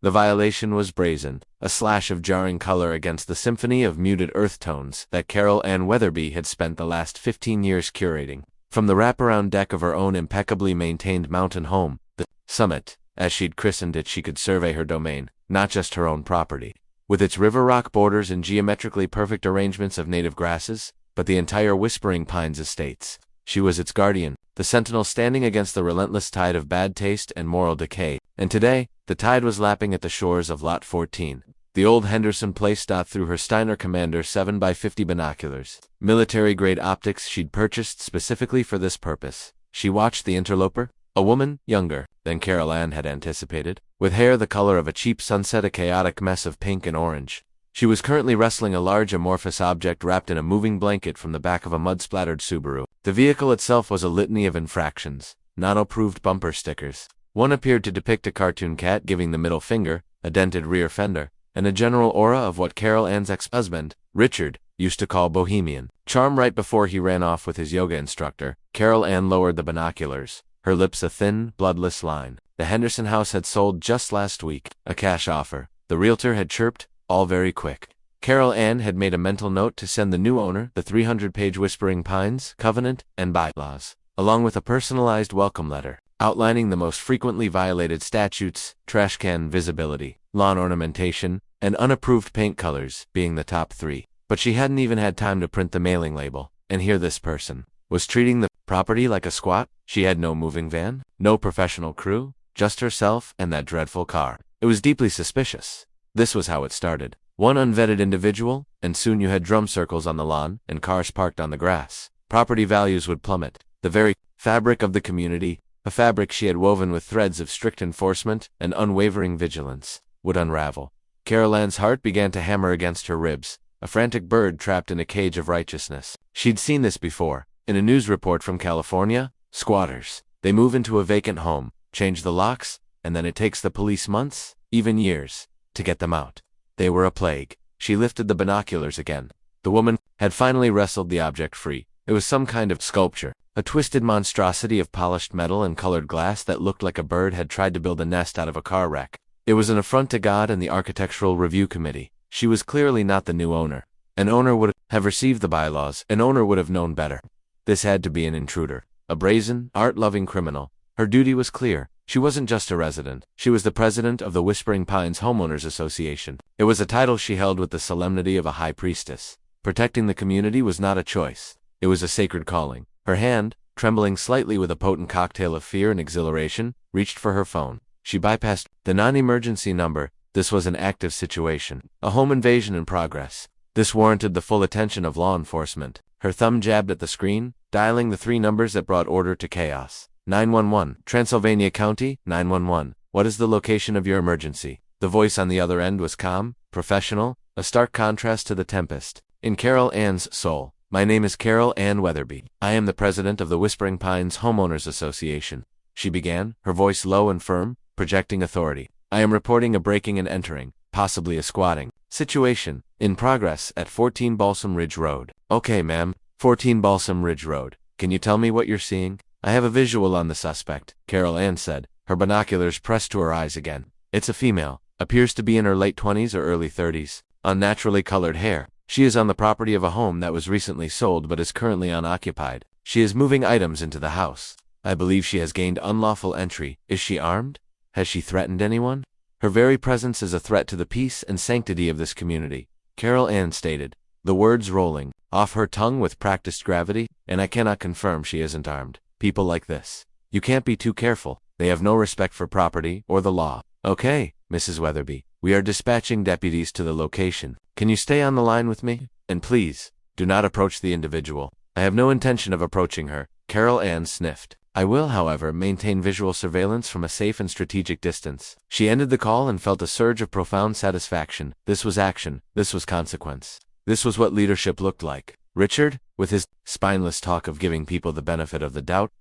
The violation was brazen, a slash of jarring color against the symphony of muted earth tones that Carol Ann Weatherby had spent the last 15 years curating. From the wraparound deck of her own impeccably maintained mountain home, the Summit, as she'd christened it, she could survey her domain, not just her own property, with its river rock borders and geometrically perfect arrangements of native grasses, but the entire Whispering Pines estates. She was its guardian, the sentinel standing against the relentless tide of bad taste and moral decay, and today, the tide was lapping at the shores of Lot 14. The old Henderson place dot through her Steiner Commander 7x50 binoculars, military-grade optics she'd purchased specifically for this purpose. She watched the interloper, a woman younger than Carol Ann had anticipated, with hair the color of a cheap sunset, a chaotic mess of pink and orange. She was currently wrestling a large amorphous object wrapped in a moving blanket from the back of a mud-splattered Subaru. The vehicle itself was a litany of infractions, not approved bumper stickers. One appeared to depict a cartoon cat giving the middle finger, a dented rear fender, and a general aura of what Carol Ann's ex-husband, Richard, used to call bohemian charm. Right before he ran off with his yoga instructor, Carol Ann lowered the binoculars, her lips a thin, bloodless line. The Henderson house had sold just last week, a cash offer. The realtor had chirped, all very quick. Carol Ann had made a mental note to send the new owner the 300-page Whispering Pines covenant and bylaws, along with a personalized welcome letter, outlining the most frequently violated statutes, trash can visibility, lawn ornamentation, and unapproved paint colors being the top 3. But she hadn't even had time to print the mailing label, and here this person was treating the property like a squat. She had no moving van, no professional crew, just herself and that dreadful car. It was deeply suspicious. This was how it started. One unvetted individual, and soon you had drum circles on the lawn and cars parked on the grass. Property values would plummet. The very fabric of the community, a fabric she had woven with threads of strict enforcement and unwavering vigilance, would unravel. Carol Ann's heart began to hammer against her ribs, a frantic bird trapped in a cage of righteousness. She'd seen this before. In a news report from California, squatters. They move into a vacant home, change the locks, and then it takes the police months, even years, to get them out. They were a plague. She lifted the binoculars again. The woman had finally wrestled the object free. It was some kind of sculpture, a twisted monstrosity of polished metal and colored glass that looked like a bird had tried to build a nest out of a car wreck. It was an affront to God and the Architectural Review Committee. She was clearly not the new owner. An owner would have received the bylaws. An owner would have known better. This had to be an intruder, a brazen, art-loving criminal. Her duty was clear. She wasn't just a resident. She was the president of the Whispering Pines Homeowners Association. It was a title she held with the solemnity of a high priestess. Protecting the community was not a choice. It was a sacred calling. Her hand, trembling slightly with a potent cocktail of fear and exhilaration, reached for her phone. She bypassed the non-emergency number. This was an active situation, a home invasion in progress. This warranted the full attention of law enforcement. Her thumb jabbed at the screen, dialing the 3 numbers that brought order to chaos. 911, Transylvania County, 911. What is the location of your emergency? The voice on the other end was calm, professional, a stark contrast to the tempest in Carol Ann's soul. My name is Carol Ann Weatherby. I am the president of the Whispering Pines Homeowners Association. She began, her voice low and firm, projecting authority. I am reporting a breaking and entering, possibly a squatting, situation, in progress at 14 Balsam Ridge Road. Okay, ma'am, 14 Balsam Ridge Road. Can you tell me what you're seeing? I have a visual on the suspect, Carol Ann said, her binoculars pressed to her eyes again. It's a female, appears to be in her late 20s or early 30s, unnaturally colored hair. She is on the property of a home that was recently sold but is currently unoccupied. She is moving items into the house. I believe she has gained unlawful entry. Is she armed? Has she threatened anyone? Her very presence is a threat to the peace and sanctity of this community, Carol Ann stated, the words rolling off her tongue with practiced gravity, and I cannot confirm she isn't armed. People like this, you can't be too careful. They have no respect for property or the law. Okay, Mrs. Weatherby, we are dispatching deputies to the location. Can you stay on the line with me? And please, do not approach the individual. I have no intention of approaching her, Carol Ann sniffed. I will, however, maintain visual surveillance from a safe and strategic distance. She ended the call and felt a surge of profound satisfaction. This was action. This was consequence. This was what leadership looked like. Richard, with his spineless talk of giving people the benefit of the doubt,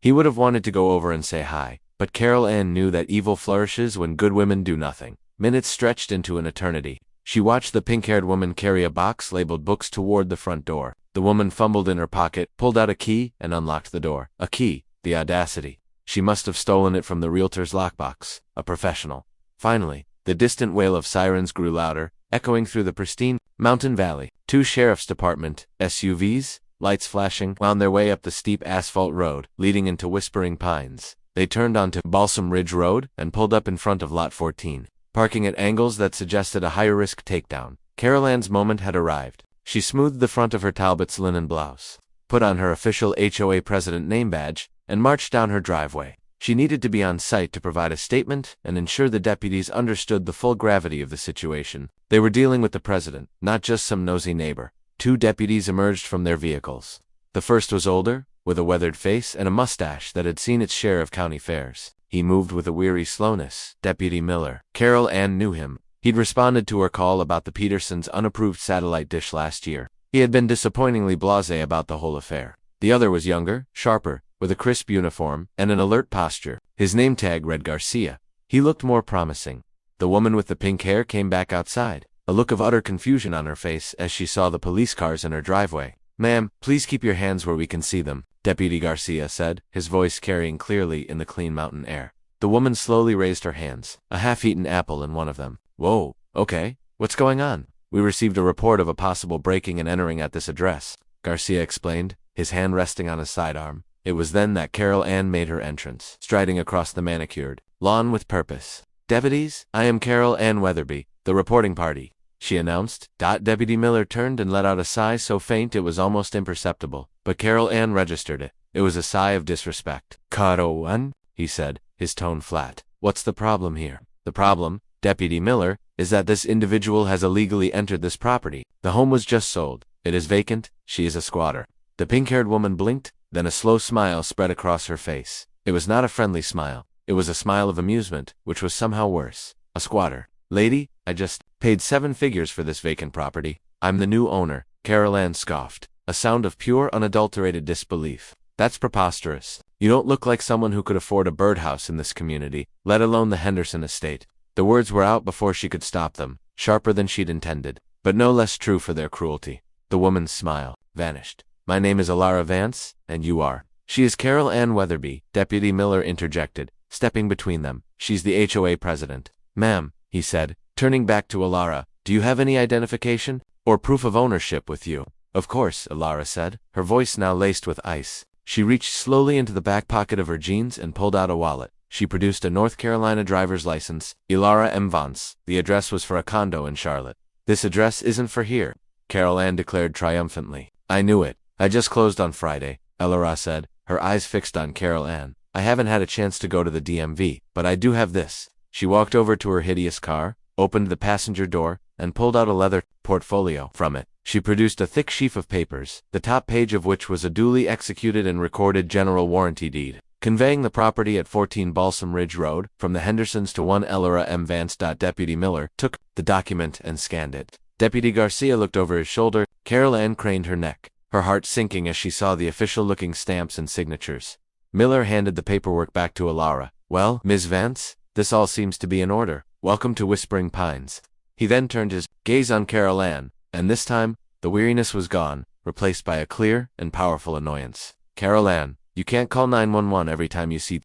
he would have wanted to go over and say hi. But Carol Ann knew that evil flourishes when good women do nothing. Minutes stretched into an eternity. She watched the pink-haired woman carry a box labeled books toward the front door. The woman fumbled in her pocket, pulled out a key, and unlocked the door. A key. The audacity. She must have stolen it from the realtor's lockbox. A professional. Finally, The distant wail of sirens grew louder, echoing through the pristine mountain valley. Two sheriff's department SUVs, lights flashing, wound their way up the steep asphalt road, leading into Whispering Pines. They turned onto Balsam Ridge Road and pulled up in front of Lot 14, parking at angles that suggested a higher-risk takedown. Carol Ann's moment had arrived. She smoothed the front of her Talbot's linen blouse, put on her official HOA president name badge, and marched down her driveway. She needed to be on site to provide a statement and ensure the deputies understood the full gravity of the situation. They were dealing with the president, not just some nosy neighbor. Two deputies emerged from their vehicles. The first was older, with a weathered face and a mustache that had seen its share of county fairs. He moved with a weary slowness. Deputy Miller. Carol Ann knew him. He'd responded to her call about the Petersons' unapproved satellite dish last year. He had been disappointingly blasé about the whole affair. The other was younger, sharper, with a crisp uniform and an alert posture. His name tag read Garcia. He looked more promising. The woman with the pink hair came back outside, a look of utter confusion on her face as she saw the police cars in her driveway. "Ma'am, please keep your hands where we can see them," Deputy Garcia said, his voice carrying clearly in the clean mountain air. The woman slowly raised her hands, a half-eaten apple in one of them. "Whoa, okay, what's going on?" "We received a report of a possible breaking and entering at this address," Garcia explained, his hand resting on his sidearm. It was then that Carol Ann made her entrance, striding across the manicured lawn with purpose. "Deputies, I am Carol Ann Weatherby, the reporting party," she announced. Deputy Miller turned and let out a sigh so faint it was almost imperceptible, but Carol Ann registered it. It was a sigh of disrespect. "Carol Ann," he said, his tone flat. "What's the problem here?" "The problem, Deputy Miller, is that this individual has illegally entered this property. The home was just sold. It is vacant. She is a squatter." The pink-haired woman blinked, then a slow smile spread across her face. It was not a friendly smile. It was a smile of amusement, which was somehow worse. "A squatter. Lady, I just paid 7 figures for this vacant property. I'm the new owner," Carol Ann scoffed, a sound of pure, unadulterated disbelief. "That's preposterous. You don't look like someone who could afford a birdhouse in this community, let alone the Henderson estate." The words were out before she could stop them, sharper than she'd intended, but no less true for their cruelty. The woman's smile vanished. "My name is Alara Vance, and you are." "She is Carol Ann Weatherby," Deputy Miller interjected, stepping between them. "She's the HOA president." "Ma'am," he said, turning back to Alara, "do you have any identification or proof of ownership with you?" "Of course," Alara said, her voice now laced with ice. She reached slowly into the back pocket of her jeans and pulled out a wallet. She produced a North Carolina driver's license. "Alara M. Vance." The address was for a condo in Charlotte. "This address isn't for here," Carol Ann declared triumphantly. "I knew it. I just closed on Friday," Alara said, her eyes fixed on Carol Ann. "I haven't had a chance to go to the DMV, but I do have this." She walked over to her hideous car, opened the passenger door, and pulled out a leather portfolio from it. She produced a thick sheaf of papers, the top page of which was a duly executed and recorded general warranty deed, conveying the property at 14 Balsam Ridge Road from the Hendersons to one Alara M. Vance. Deputy Miller took the document and scanned it. Deputy Garcia looked over his shoulder. Carol Ann craned her neck, her heart sinking as she saw the official-looking stamps and signatures. Miller handed the paperwork back to Alara. "Well, Ms. Vance, this all seems to be in order. Welcome to Whispering Pines." He then turned his gaze on Carol Ann, and this time, the weariness was gone, replaced by a clear and powerful annoyance. "Carol Ann, you can't call 911 every time you see."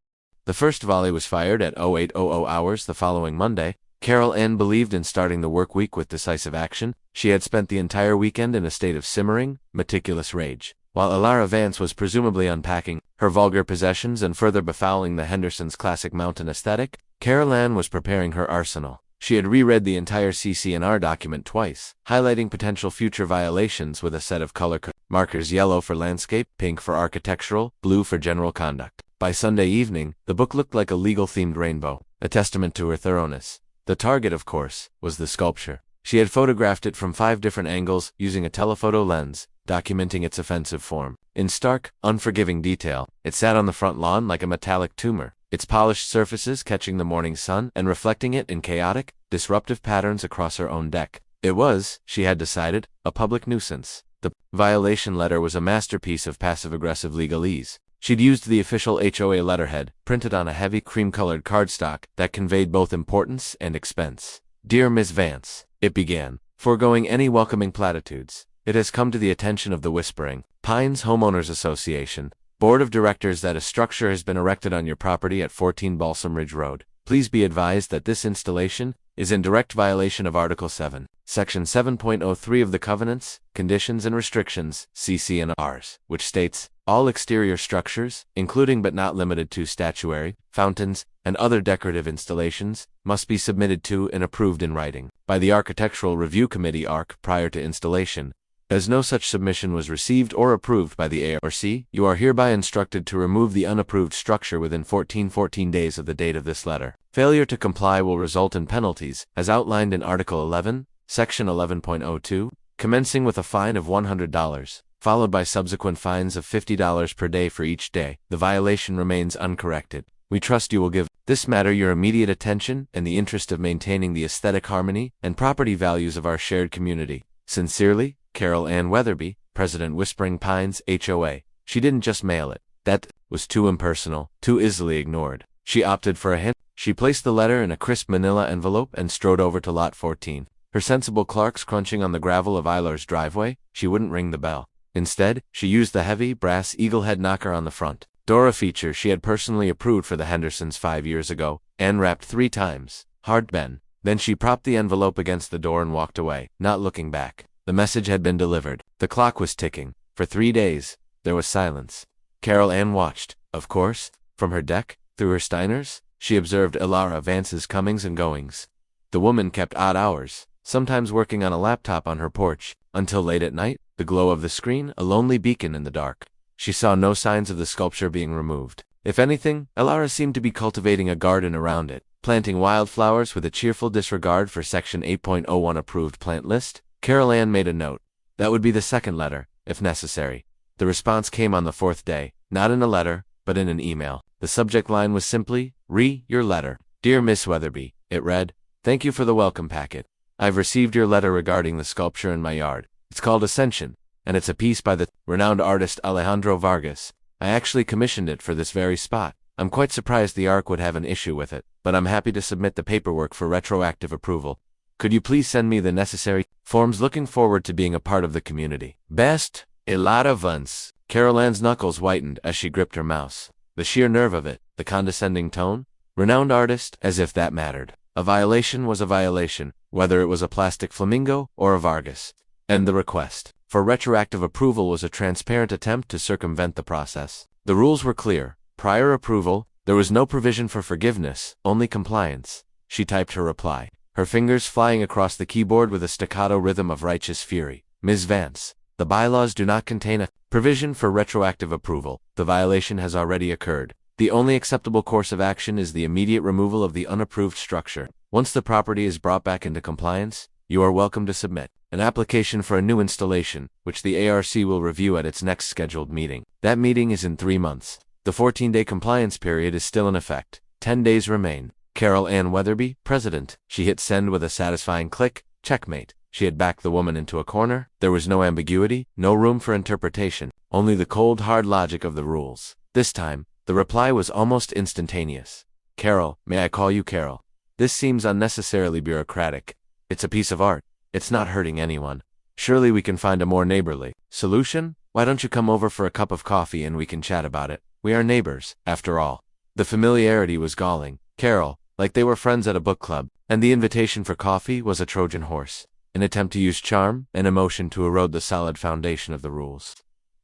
The first volley was fired at 0800 hours the following Monday. Carol Ann believed in starting the work week with decisive action. She had spent the entire weekend in a state of simmering, meticulous rage. While Alara Vance was presumably unpacking her vulgar possessions and further befouling the Hendersons' classic mountain aesthetic, Carol Ann was preparing her arsenal. She had reread the entire CC&R document twice, highlighting potential future violations with a set of color markers: yellow for landscape, pink for architectural, blue for general conduct. By Sunday evening, the book looked like a legal-themed rainbow, a testament to her thoroughness. The target, of course, was the sculpture. She had photographed it from 5 different angles using a telephoto lens, documenting its offensive form. In stark, unforgiving detail, it sat on the front lawn like a metallic tumor, its polished surfaces catching the morning sun and reflecting it in chaotic, disruptive patterns across her own deck. It was, she had decided, a public nuisance. The violation letter was a masterpiece of passive-aggressive legalese. She'd used the official HOA letterhead, printed on a heavy cream-colored cardstock that conveyed both importance and expense. "Dear Miss Vance," it began, foregoing any welcoming platitudes, "it has come to the attention of the Whispering Pines Homeowners Association Board of Directors that a structure has been erected on your property at 14 Balsam Ridge Road. Please be advised that this installation is in direct violation of Article 7, Section 7.03 of the Covenants, Conditions and Restrictions, CC&Rs, which states, all exterior structures, including but not limited to statuary, fountains, and other decorative installations, must be submitted to and approved in writing by the Architectural Review Committee (ARC) prior to installation. As no such submission was received or approved by the ARC, you are hereby instructed to remove the unapproved structure within 14 days of the date of this letter. Failure to comply will result in penalties, as outlined in Article 11, Section 11.02, commencing with a fine of $100, followed by subsequent fines of $50 per day for each day the violation remains uncorrected. We trust you will give this matter your immediate attention in the interest of maintaining the aesthetic harmony and property values of our shared community. Sincerely, Carol Ann Weatherby, President Whispering Pines HOA. She didn't just mail it. That was too impersonal, too easily ignored. She opted for a hint. She placed the letter in a crisp manila envelope and strode over to Lot 14. Her sensible clerks crunching on the gravel of Eiler's driveway, she wouldn't ring the bell. Instead, she used the heavy, brass eagle-head knocker on the front door, a feature she had personally approved for the Hendersons 5 years ago, and rapped 3 times. Hard Ben. Then she propped the envelope against the door and walked away, not looking back. The message had been delivered. The clock was ticking. For 3 days, there was silence. Carol Ann watched, of course, from her deck, through her Steiners. She observed Ilara Vance's comings and goings. The woman kept odd hours, sometimes working on a laptop on her porch, until late at night, the glow of the screen a lonely beacon in the dark. She saw no signs of the sculpture being removed. If anything, Ilara seemed to be cultivating a garden around it, planting wildflowers with a cheerful disregard for Section 8.01 approved plant list. Carol Ann made a note. That would be the second letter, if necessary. The response came on the 4th day, not in a letter, but in an email. The subject line was simply, your letter. Dear Miss Weatherby, it read, thank you for the welcome packet. I've received your letter regarding the sculpture in my yard. It's called Ascension, and it's a piece by the renowned artist Alejandro Vargas. I actually commissioned it for this very spot. I'm quite surprised the ARC would have an issue with it, but I'm happy to submit the paperwork for retroactive approval. Could you please send me the necessary forms? Looking forward to being a part of the community. Best, Ilara Vance. Carol Ann's knuckles whitened as she gripped her mouse. The sheer nerve of it, the condescending tone. Renowned artist, as if that mattered. A violation was a violation, whether it was a plastic flamingo or a Vargas. And the request for retroactive approval was a transparent attempt to circumvent the process. The rules were clear. Prior approval, there was no provision for forgiveness, only compliance. She typed her reply, her fingers flying across the keyboard with a staccato rhythm of righteous fury. Ms. Vance, the bylaws do not contain a provision for retroactive approval. The violation has already occurred. The only acceptable course of action is the immediate removal of the unapproved structure. Once the property is brought back into compliance, you are welcome to submit an application for a new installation, which the ARC will review at its next scheduled meeting. That meeting is in 3 months. The 14-day compliance period is still in effect. 10 days remain. Carol Ann Weatherby, President. She hit send with a satisfying click. Checkmate. She had backed the woman into a corner. There was no ambiguity, no room for interpretation, only the cold, hard logic of the rules. This time, the reply was almost instantaneous. Carol, may I call you Carol? This seems unnecessarily bureaucratic. It's a piece of art. It's not hurting anyone. Surely we can find a more neighborly solution? Why don't you come over for a cup of coffee and we can chat about it? We are neighbors, after all. The familiarity was galling. Carol, like they were friends at a book club, and the invitation for coffee was a Trojan horse, an attempt to use charm and emotion to erode the solid foundation of the rules.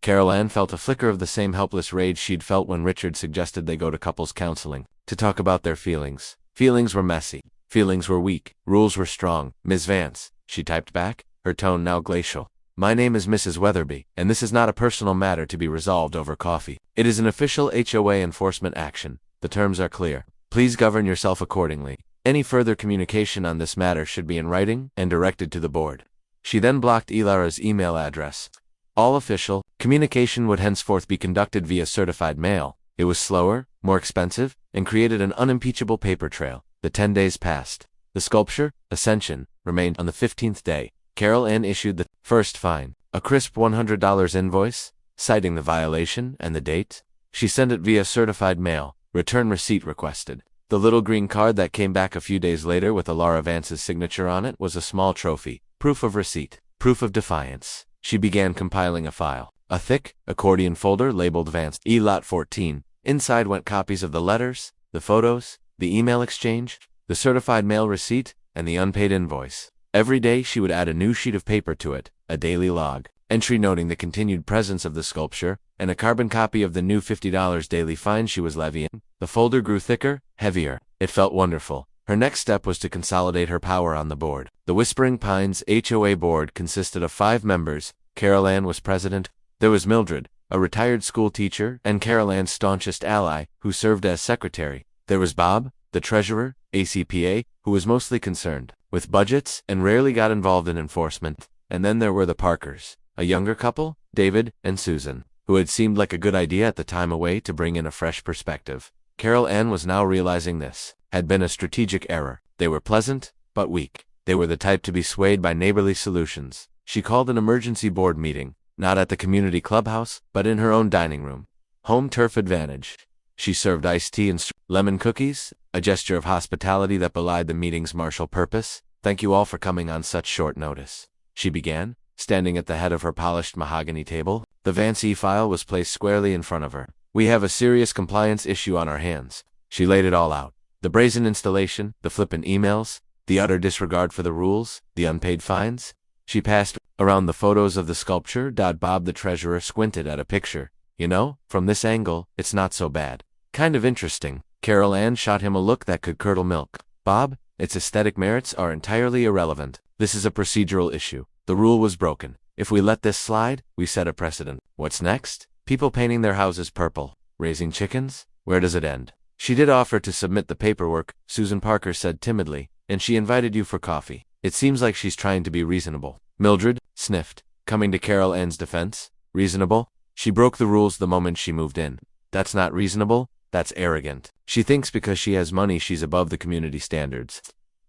Carol Ann felt a flicker of the same helpless rage she'd felt when Richard suggested they go to couples counseling to talk about their feelings. Feelings were messy. Feelings were weak. Rules were strong. Ms. Vance, she typed back, her tone now glacial. My name is Mrs. Weatherby, and this is not a personal matter to be resolved over coffee. It is an official HOA enforcement action. The terms are clear. Please govern yourself accordingly. Any further communication on this matter should be in writing and directed to the board. She then blocked Ilara's email address. All official communication would henceforth be conducted via certified mail. It was slower, more expensive, and created an unimpeachable paper trail. The 10 days passed. The sculpture, Ascension, remained on the 15th day. Carol Ann issued the first fine, a crisp $100 invoice, citing the violation and the date. She sent it via certified mail, return receipt requested. The little green card that came back a few days later with Ilara Vance's signature on it was a small trophy, proof of receipt, proof of defiance. She began compiling a file, a thick accordion folder labeled Vance Lot 14. Inside went copies of the letters, the photos, the email exchange, the certified mail receipt, and the unpaid invoice. Every day she would add a new sheet of paper to it, a daily log entry noting the continued presence of the sculpture, and a carbon copy of the new $50 daily fine she was levying. The folder grew thicker, heavier. It felt wonderful. Her next step was to consolidate her power on the board. The Whispering Pines HOA board consisted of 5 members. Carol Ann was president. There was Mildred, a retired school teacher and Carol Ann's staunchest ally, who served as secretary. There was Bob, the treasurer, ACPA, who was mostly concerned with budgets and rarely got involved in enforcement. And then there were the Parkers, a younger couple, David and Susan, who had seemed like a good idea at the time, a way to bring in a fresh perspective. Carol Ann was now realizing this had been a strategic error. They were pleasant, but weak. They were the type to be swayed by neighborly solutions. She called an emergency board meeting, not at the community clubhouse, but in her own dining room. Home turf advantage. She served iced tea and lemon cookies, a gesture of hospitality that belied the meeting's martial purpose. "Thank you all for coming on such short notice," she began, standing at the head of her polished mahogany table. The Vance e-file was placed squarely in front of her. "We have a serious compliance issue on our hands." She laid it all out. The brazen installation, the flippant emails, the utter disregard for the rules, the unpaid fines. She passed around the photos of the sculpture. Bob the treasurer squinted at a picture. "You know, from this angle, it's not so bad. Kind of interesting." Carol Ann shot him a look that could curdle milk. "Bob, its aesthetic merits are entirely irrelevant. This is a procedural issue. The rule was broken. If we let this slide, we set a precedent. What's next? People painting their houses purple. Raising chickens? Where does it end?" "She did offer to submit the paperwork," Susan Parker said timidly, "and she invited you for coffee. It seems like she's trying to be reasonable." Mildred sniffed, coming to Carol Ann's defense. "Reasonable? She broke the rules the moment she moved in. That's not reasonable, that's arrogant. She thinks because she has money she's above the community standards."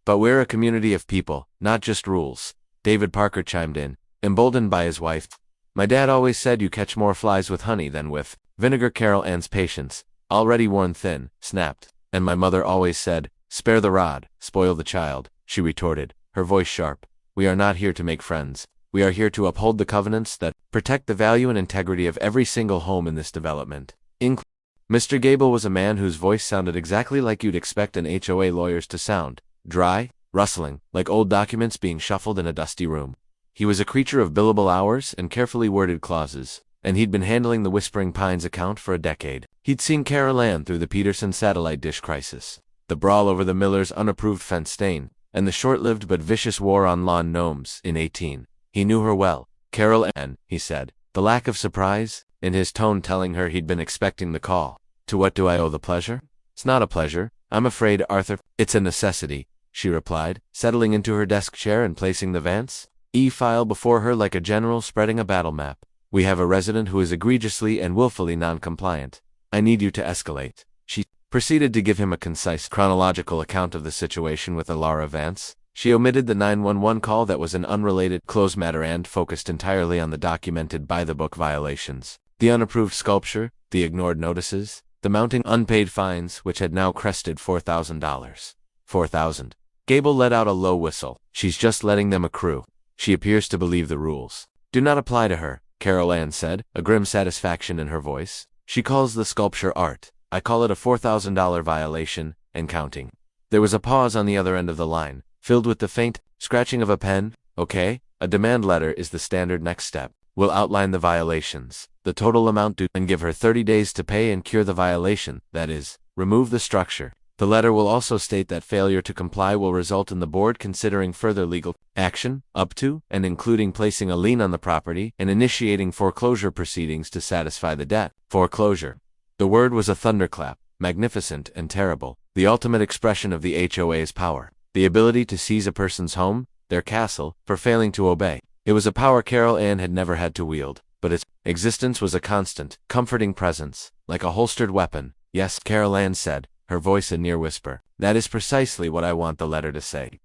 "But we're a community of people, not just rules," David Parker chimed in, emboldened by his wife. "My dad always said you catch more flies with honey than with vinegar." Carol Ann's patience, already worn thin, snapped. "And my mother always said, spare the rod, spoil the child," she retorted, her voice sharp. "We are not here to make friends. We are here to uphold the covenants that protect the value and integrity of every single home in this development." Mr. Gable was a man whose voice sounded exactly like you'd expect an HOA lawyer's to sound, dry, rustling, like old documents being shuffled in a dusty room. He was a creature of billable hours and carefully worded clauses, and he'd been handling the Whispering Pines account for a decade. He'd seen Carol Ann through the Peterson satellite dish crisis, the brawl over the miller's unapproved fence stain, and the short-lived but vicious war on lawn gnomes in 18. He knew her well. "Carol Ann," he said, the lack of surprise in his tone telling her he'd been expecting the call. "To what do I owe the pleasure?" "It's not a pleasure, I'm afraid, Arthur." "It's a necessity," she replied, settling into her desk chair and placing the Vance e-file before her like a general spreading a battle map. "We have a resident who is egregiously and willfully non-compliant. I need you to escalate." She proceeded to give him a concise chronological account of the situation with Alara Vance. She omitted the 911 call that was an unrelated closed matter and focused entirely on the documented by-the-book violations, the unapproved sculpture, the ignored notices, the mounting unpaid fines which had now crested $4,000. $4,000. Gable let out a low whistle. "She's just letting them accrue. She appears to believe the rules do not apply to her," Carol Ann said, a grim satisfaction in her voice. "She calls the sculpture art. I call it a $4,000 violation, and counting." There was a pause on the other end of the line, filled with the faint scratching of a pen. "Okay, a demand letter is the standard next step. We'll outline the violations, the total amount due, and give her 30 days to pay and cure the violation, that is, remove the structure. The letter will also state that failure to comply will result in the board considering further legal action, up to and including placing a lien on the property and initiating foreclosure proceedings to satisfy the debt." Foreclosure. The word was a thunderclap, magnificent and terrible, the ultimate expression of the HOA's power, the ability to seize a person's home, their castle, for failing to obey. It was a power Carol Ann had never had to wield, but its existence was a constant, comforting presence, like a holstered weapon. "Yes," Carol Ann said, her voice a near whisper. "That is precisely what I want the letter to say."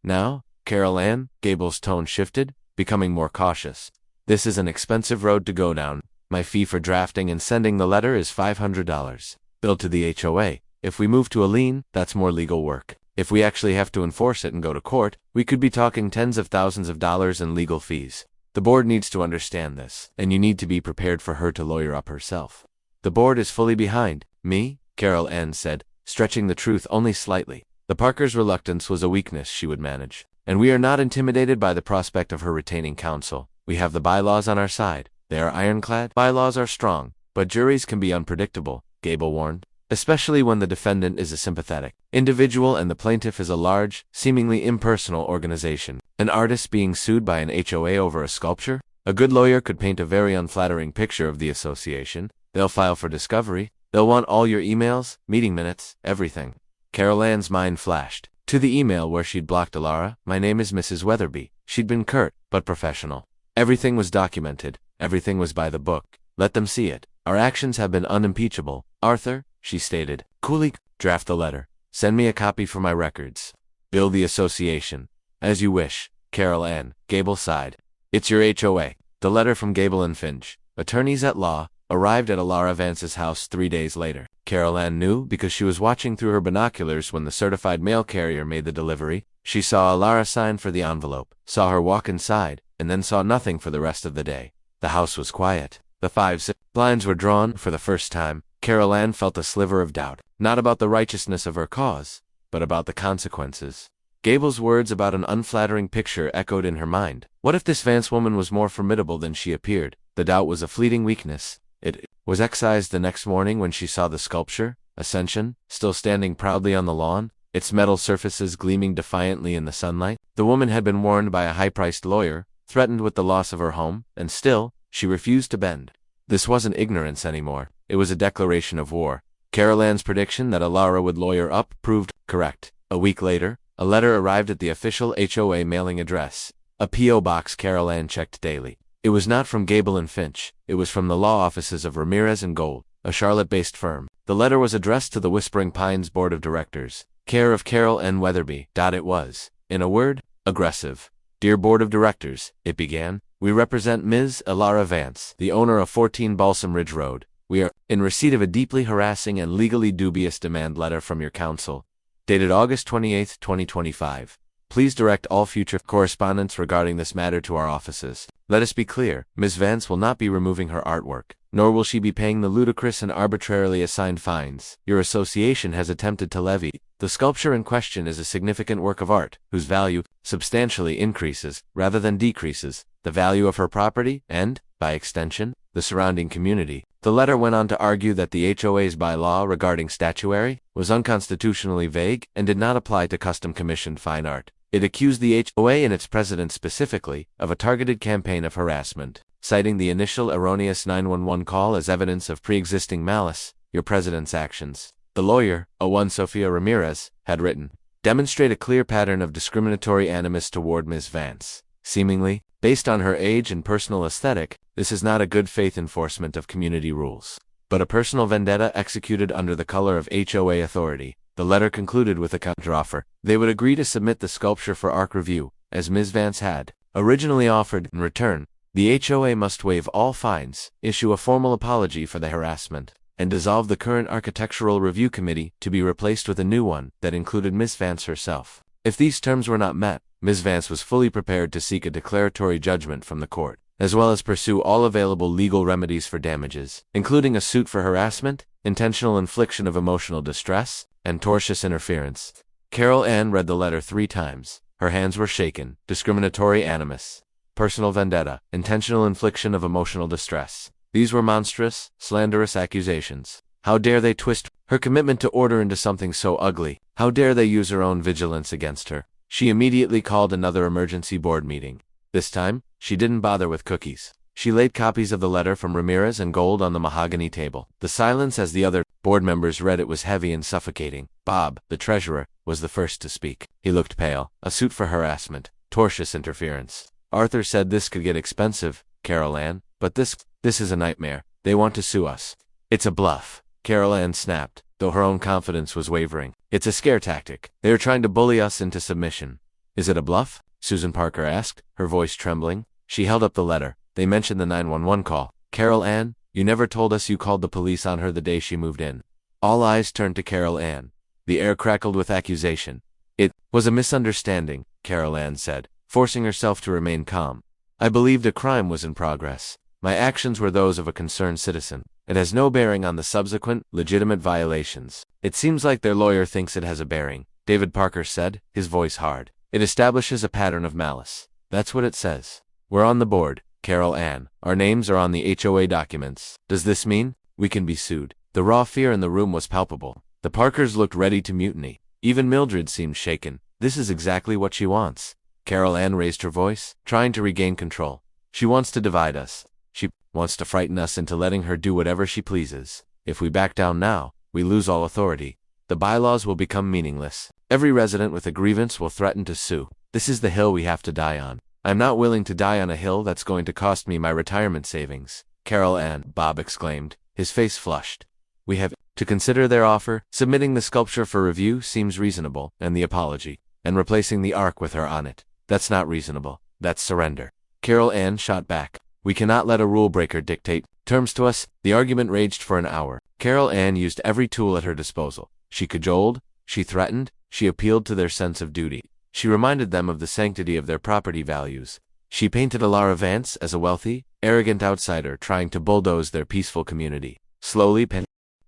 "Now, Carol Ann," Gable's tone shifted, becoming more cautious. "This is an expensive road to go down. My fee for drafting and sending the letter is $500. Billed to the HOA. If we move to a lien, that's more legal work. If we actually have to enforce it and go to court, we could be talking tens of thousands of dollars in legal fees. The board needs to understand this, and you need to be prepared for her to lawyer up herself." "The board is fully behind me," Carol Ann said, stretching the truth only slightly. The Parkers' reluctance was a weakness she would manage. And we are not intimidated by the prospect of her retaining counsel. We have the bylaws on our side. They are ironclad. Bylaws are strong, but juries can be unpredictable, Gable warned, especially when the defendant is a sympathetic individual and the plaintiff is a large, seemingly impersonal organization. An artist being sued by an HOA over a sculpture? A good lawyer could paint a very unflattering picture of the association. They'll file for discovery. They'll want all your emails, meeting minutes, everything. Carol Ann's mind flashed to the email where she'd blocked Alara. My name is Mrs. Weatherby. She'd been curt, but professional. Everything was documented. Everything was by the book. Let them see it. Our actions have been unimpeachable. Arthur, she stated, coolly, draft the letter. Send me a copy for my records. Bill the association. As you wish, Carol Ann. Gable sighed. It's your HOA. The letter from Gable and Finch, attorneys at law, arrived at Alara Vance's house 3 days later. Carol Ann knew because she was watching through her binoculars when the certified mail carrier made the delivery. She saw Alara sign for the envelope, saw her walk inside, and then saw nothing for the rest of the day. The house was quiet. The 5 blinds were drawn. For the first time, Carol Ann felt a sliver of doubt, not about the righteousness of her cause, but about the consequences. Gable's words about an unflattering picture echoed in her mind. What if this Vance woman was more formidable than she appeared? The doubt was a fleeting weakness. It was excised the next morning when she saw the sculpture, Ascension, still standing proudly on the lawn, its metal surfaces gleaming defiantly in the sunlight. The woman had been warned by a high-priced lawyer, threatened with the loss of her home, and still, she refused to bend. This wasn't ignorance anymore. It was a declaration of war. Carol Ann's prediction that Alara would lawyer up proved correct. A week later, a letter arrived at the official HOA mailing address, a P.O. box Carol Ann checked daily. It was not from Gable and Finch. It was from the law offices of Ramirez and Gold, a Charlotte-based firm. The letter was addressed to the Whispering Pines Board of Directors, care of Carol N. Weatherby. It was, in a word, aggressive. Dear Board of Directors, it began, we represent Ms. Alara Vance, the owner of 14 Balsam Ridge Road. We are in receipt of a deeply harassing and legally dubious demand letter from your counsel, dated August 28, 2025. Please direct all future correspondence regarding this matter to our offices. Let us be clear, Ms. Vance will not be removing her artwork, nor will she be paying the ludicrous and arbitrarily assigned fines your association has attempted to levy. The sculpture in question is a significant work of art, whose value substantially increases, rather than decreases, the value of her property and, by extension, the surrounding community. The letter went on to argue that the HOA's bylaw regarding statuary was unconstitutionally vague and did not apply to custom-commissioned fine art. It accused the HOA and its president specifically of a targeted campaign of harassment, citing the initial erroneous 911 call as evidence of pre-existing malice. Your president's actions, the lawyer, O1 Sofia Ramirez, had written, demonstrate a clear pattern of discriminatory animus toward Ms. Vance. Seemingly, based on her age and personal aesthetic, this is not a good faith enforcement of community rules, but a personal vendetta executed under the color of HOA authority. The letter concluded with a counteroffer. They would agree to submit the sculpture for ARC review, as Ms. Vance had originally offered. In return, the HOA must waive all fines, issue a formal apology for the harassment, and dissolve the current Architectural Review Committee to be replaced with a new one that included Ms. Vance herself. If these terms were not met, Ms. Vance was fully prepared to seek a declaratory judgment from the court, as well as pursue all available legal remedies for damages, including a suit for harassment, intentional infliction of emotional distress, and tortious interference. Carol Ann read the letter 3 times. Her hands were shaken. Discriminatory animus, personal vendetta, intentional infliction of emotional distress. These were monstrous, slanderous accusations. How dare they twist her commitment to order into something so ugly? How dare they use her own vigilance against her? She immediately called another emergency board meeting. This time, she didn't bother with cookies. She laid copies of the letter from Ramirez and Gold on the mahogany table. The silence as the other board members read it was heavy and suffocating. Bob, the treasurer, was the first to speak. He looked pale. A suit for harassment, tortious interference. Arthur said this could get expensive, Carol Ann, but this is a nightmare. They want to sue us. It's a bluff, Carol Ann snapped, though her own confidence was wavering. It's a scare tactic. They are trying to bully us into submission. Is it a bluff? Susan Parker asked, her voice trembling. She held up the letter. They mentioned the 911 call. Carol Ann, you never told us you called the police on her the day she moved in. All eyes turned to Carol Ann. The air crackled with accusation. It was a misunderstanding, Carol Ann said, forcing herself to remain calm. I believed a crime was in progress. My actions were those of a concerned citizen. It has no bearing on the subsequent, legitimate violations. It seems like their lawyer thinks it has a bearing. David Parker said, his voice hard. It establishes a pattern of malice. That's what it says. We're on the board, Carol Ann. Our names are on the HOA documents. Does this mean we can be sued? The raw fear in the room was palpable. The Parkers looked ready to mutiny. Even Mildred seemed shaken. This is exactly what she wants. Carol Ann raised her voice, trying to regain control. She wants to divide us. She wants to frighten us into letting her do whatever she pleases. If we back down now, we lose all authority. The bylaws will become meaningless. Every resident with a grievance will threaten to sue. This is the hill we have to die on. I'm not willing to die on a hill that's going to cost me my retirement savings. Carol Ann, Bob exclaimed, his face flushed. We have to consider their offer. Submitting the sculpture for review seems reasonable, and the apology, and replacing the ark with her on it. That's not reasonable. That's surrender. Carol Ann shot back. We cannot let a rule breaker dictate terms to us. The argument raged for an hour. Carol Ann used every tool at her disposal. She cajoled, she threatened, she appealed to their sense of duty. She reminded them of the sanctity of their property values. She painted Ilara Vance as a wealthy, arrogant outsider trying to bulldoze their peaceful community. Slowly,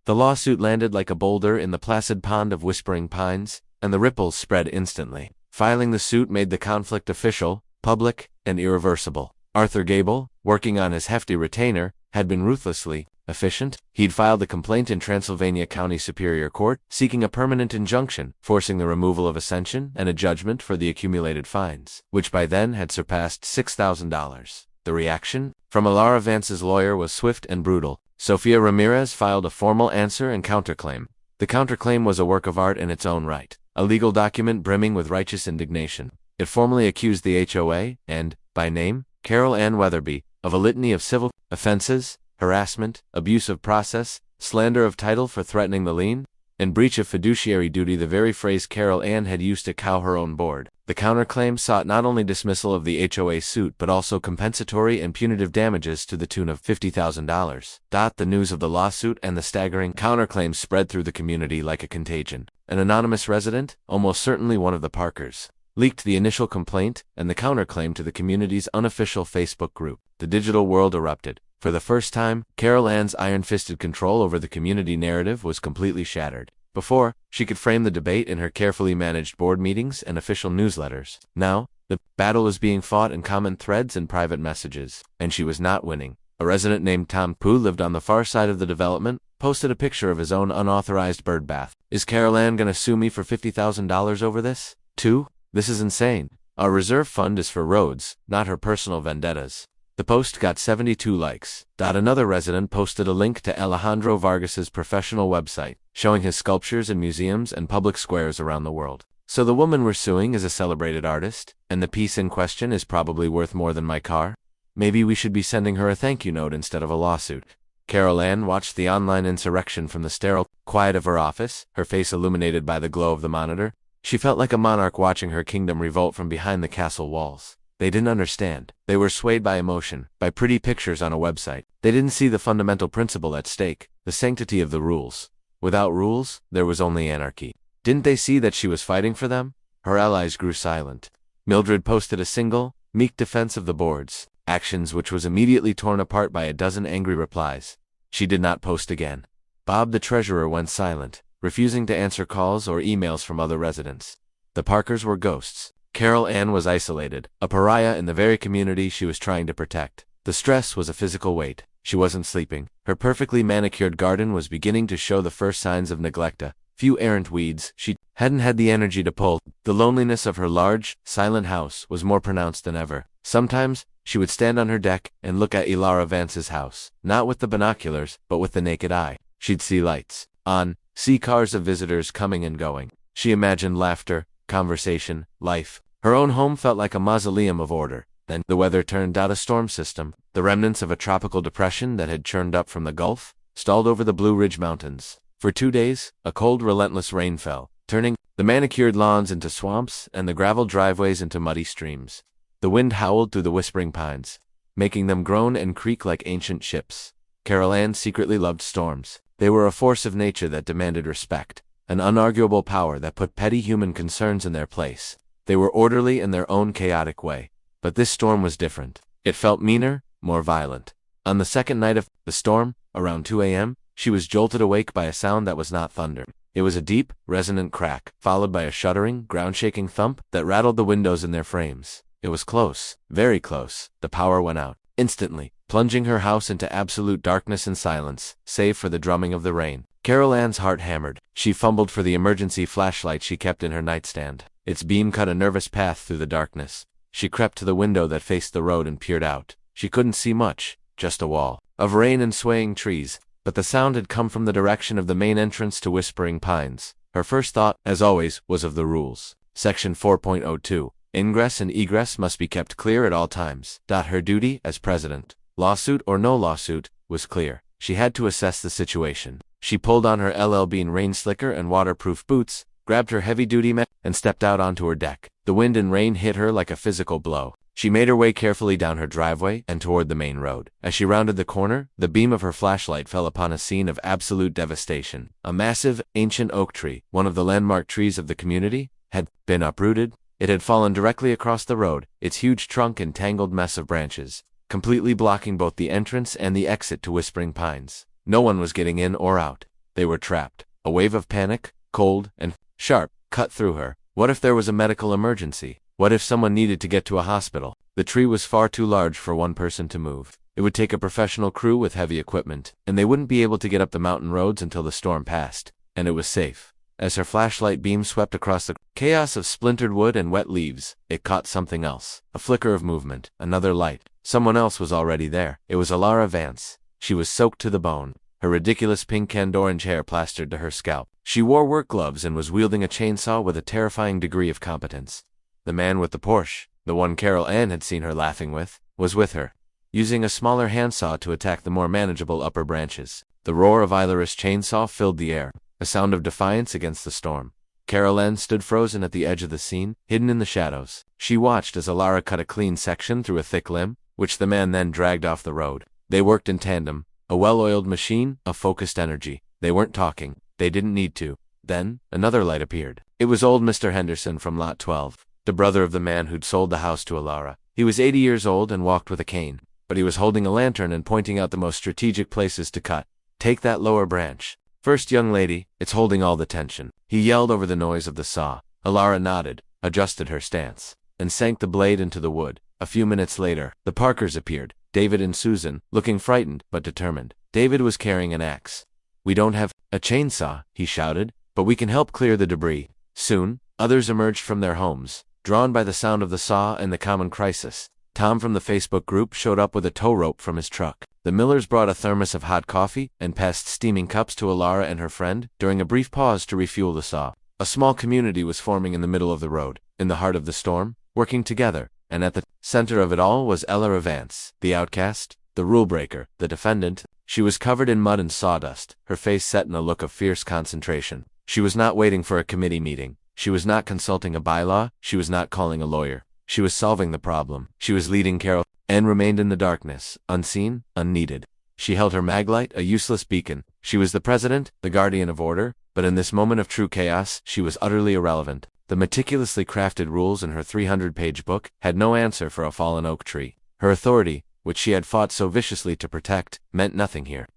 the lawsuit landed like a boulder in the placid pond of whispering pines, and the ripples spread instantly. Filing the suit made the conflict official, public, and irreversible. Arthur Gable, working on his hefty retainer, had been ruthlessly efficient. He'd filed a complaint in Transylvania County Superior Court, seeking a permanent injunction, forcing the removal of Ascension and a judgment for the accumulated fines, which by then had surpassed $6,000. The reaction from Ilara Vance's lawyer was swift and brutal. Sofia Ramirez filed a formal answer and counterclaim. The counterclaim was a work of art in its own right, a legal document brimming with righteous indignation. It formally accused the HOA, and, by name, Carol Ann Weatherby, of a litany of civil offenses, harassment, abuse of process, slander of title for threatening the lien, and breach of fiduciary duty, the very phrase Carol Ann had used to cow her own board. The counterclaim sought not only dismissal of the HOA suit but also compensatory and punitive damages to the tune of $50,000. The news of the lawsuit and the staggering counterclaims spread through the community like a contagion. An anonymous resident, almost certainly one of the Parkers, leaked the initial complaint and the counterclaim to the community's unofficial Facebook group. The digital world erupted. For the first time, Carol Ann's iron-fisted control over the community narrative was completely shattered. Before, she could frame the debate in her carefully managed board meetings and official newsletters. Now, the battle was being fought in comment threads and private messages, and she was not winning. A resident named Tom, who lived on the far side of the development, posted a picture of his own unauthorized bird bath. Is Carol Ann gonna sue me for $50,000 over this? 2. This is insane. Our reserve fund is for roads, not her personal vendettas. The post got 72 likes. Another resident posted a link to Alejandro Vargas's professional website, showing his sculptures in museums and public squares around the world. So the woman we're suing is a celebrated artist, and the piece in question is probably worth more than my car? Maybe we should be sending her a thank you note instead of a lawsuit. Carol Ann watched the online insurrection from the sterile quiet of her office, her face illuminated by the glow of the monitor. She felt like a monarch watching her kingdom revolt from behind the castle walls. They didn't understand. They were swayed by emotion, by pretty pictures on a website. They didn't see the fundamental principle at stake, the sanctity of the rules. Without rules, there was only anarchy. Didn't they see that she was fighting for them? Her allies grew silent. Mildred posted a single, meek defense of the board's actions, which was immediately torn apart by a dozen angry replies. She did not post again. Bob the treasurer went silent, refusing to answer calls or emails from other residents. The Parkers were ghosts. Carol Ann was isolated, a pariah in the very community she was trying to protect. The stress was a physical weight. She wasn't sleeping. Her perfectly manicured garden was beginning to show the first signs of neglect. A few errant weeds she hadn't had the energy to pull. The loneliness of her large, silent house was more pronounced than ever. Sometimes, she would stand on her deck and look at Ilara Vance's house, not with the binoculars, but with the naked eye. She'd see lights on, see cars of visitors coming and going. She imagined laughter, conversation, life. Her own home felt like a mausoleum of order. Then the weather turned out. A storm system, the remnants of a tropical depression that had churned up from the Gulf, stalled over the Blue Ridge Mountains. For 2 days, a cold, relentless rain fell, turning the manicured lawns into swamps and the gravel driveways into muddy streams. The wind howled through the whispering pines, making them groan and creak like ancient ships. Carol Ann secretly loved storms. They were a force of nature that demanded respect, an unarguable power that put petty human concerns in their place. They were orderly in their own chaotic way. But this storm was different. It felt meaner, more violent. On the second night of the storm, around 2 a.m., she was jolted awake by a sound that was not thunder. It was a deep, resonant crack, followed by a shuddering, ground-shaking thump that rattled the windows in their frames. It was close, very close. The power went out, instantly, plunging her house into absolute darkness and silence, save for the drumming of the rain. Carol Ann's heart hammered. She fumbled for the emergency flashlight she kept in her nightstand. Its beam cut a nervous path through the darkness. She crept to the window that faced the road and peered out. She couldn't see much, just a wall of rain and swaying trees, but the sound had come from the direction of the main entrance to Whispering Pines. Her first thought, as always, was of the rules. Section 4.02. Ingress and egress must be kept clear at all times. Her duty, as president, lawsuit or no lawsuit, was clear. She had to assess the situation. She pulled on her LL Bean rain slicker and waterproof boots, grabbed her heavy-duty mat, and stepped out onto her deck. The wind and rain hit her like a physical blow. She made her way carefully down her driveway and toward the main road. As she rounded the corner, the beam of her flashlight fell upon a scene of absolute devastation. A massive, ancient oak tree, one of the landmark trees of the community, had been uprooted. It had fallen directly across the road, its huge trunk a tangled mess of branches, completely blocking both the entrance and the exit to Whispering Pines. No one was getting in or out. They were trapped. A wave of panic, cold and sharp, cut through her. What if there was a medical emergency? What if someone needed to get to a hospital? The tree was far too large for one person to move. It would take a professional crew with heavy equipment, and they wouldn't be able to get up the mountain roads until the storm passed, and it was safe. As her flashlight beam swept across the chaos of splintered wood and wet leaves, it caught something else. A flicker of movement, another light. Someone else was already there. It was Alara Vance. She was soaked to the bone, her ridiculous pink and orange hair plastered to her scalp. She wore work gloves and was wielding a chainsaw with a terrifying degree of competence. The man with the Porsche, the one Carol Ann had seen her laughing with, was with her, using a smaller handsaw to attack the more manageable upper branches. The roar of Ilara's chainsaw filled the air, a sound of defiance against the storm. Carol Ann stood frozen at the edge of the scene, hidden in the shadows. She watched as Alara cut a clean section through a thick limb, which the man then dragged off the road. They worked in tandem, a well-oiled machine, a focused energy. They weren't talking. They didn't need to. Then, another light appeared. It was old Mr. Henderson from Lot 12, the brother of the man who'd sold the house to Alara. He was 80 years old and walked with a cane, but he was holding a lantern and pointing out the most strategic places to cut. Take that lower branch. First, young lady, it's holding all the tension. He yelled over the noise of the saw. Alara nodded, adjusted her stance, and sank the blade into the wood. A few minutes later, the Parkers appeared, David and Susan, looking frightened but determined. David was carrying an axe. We don't have a chainsaw, he shouted, but we can help clear the debris. Soon, others emerged from their homes, drawn by the sound of the saw and the common crisis. Tom from the Facebook group showed up with a tow rope from his truck. The Millers brought a thermos of hot coffee and passed steaming cups to Alara and her friend during a brief pause to refuel the saw. A small community was forming in the middle of the road, in the heart of the storm, working together, and at the center of it all was Ella Vance, the outcast, the rule breaker, the defendant. She was covered in mud and sawdust, her face set in a look of fierce concentration. She was not waiting for a committee meeting. She was not consulting a bylaw. She was not calling a lawyer. She was solving the problem. She was leading Carol, and remained in the darkness, unseen, unneeded. She held her maglite, a useless beacon. She was the president, the guardian of order, but in this moment of true chaos, she was utterly irrelevant. The meticulously crafted rules in her 300-page book had no answer for a fallen oak tree. Her authority, which she had fought so viciously to protect, meant nothing here.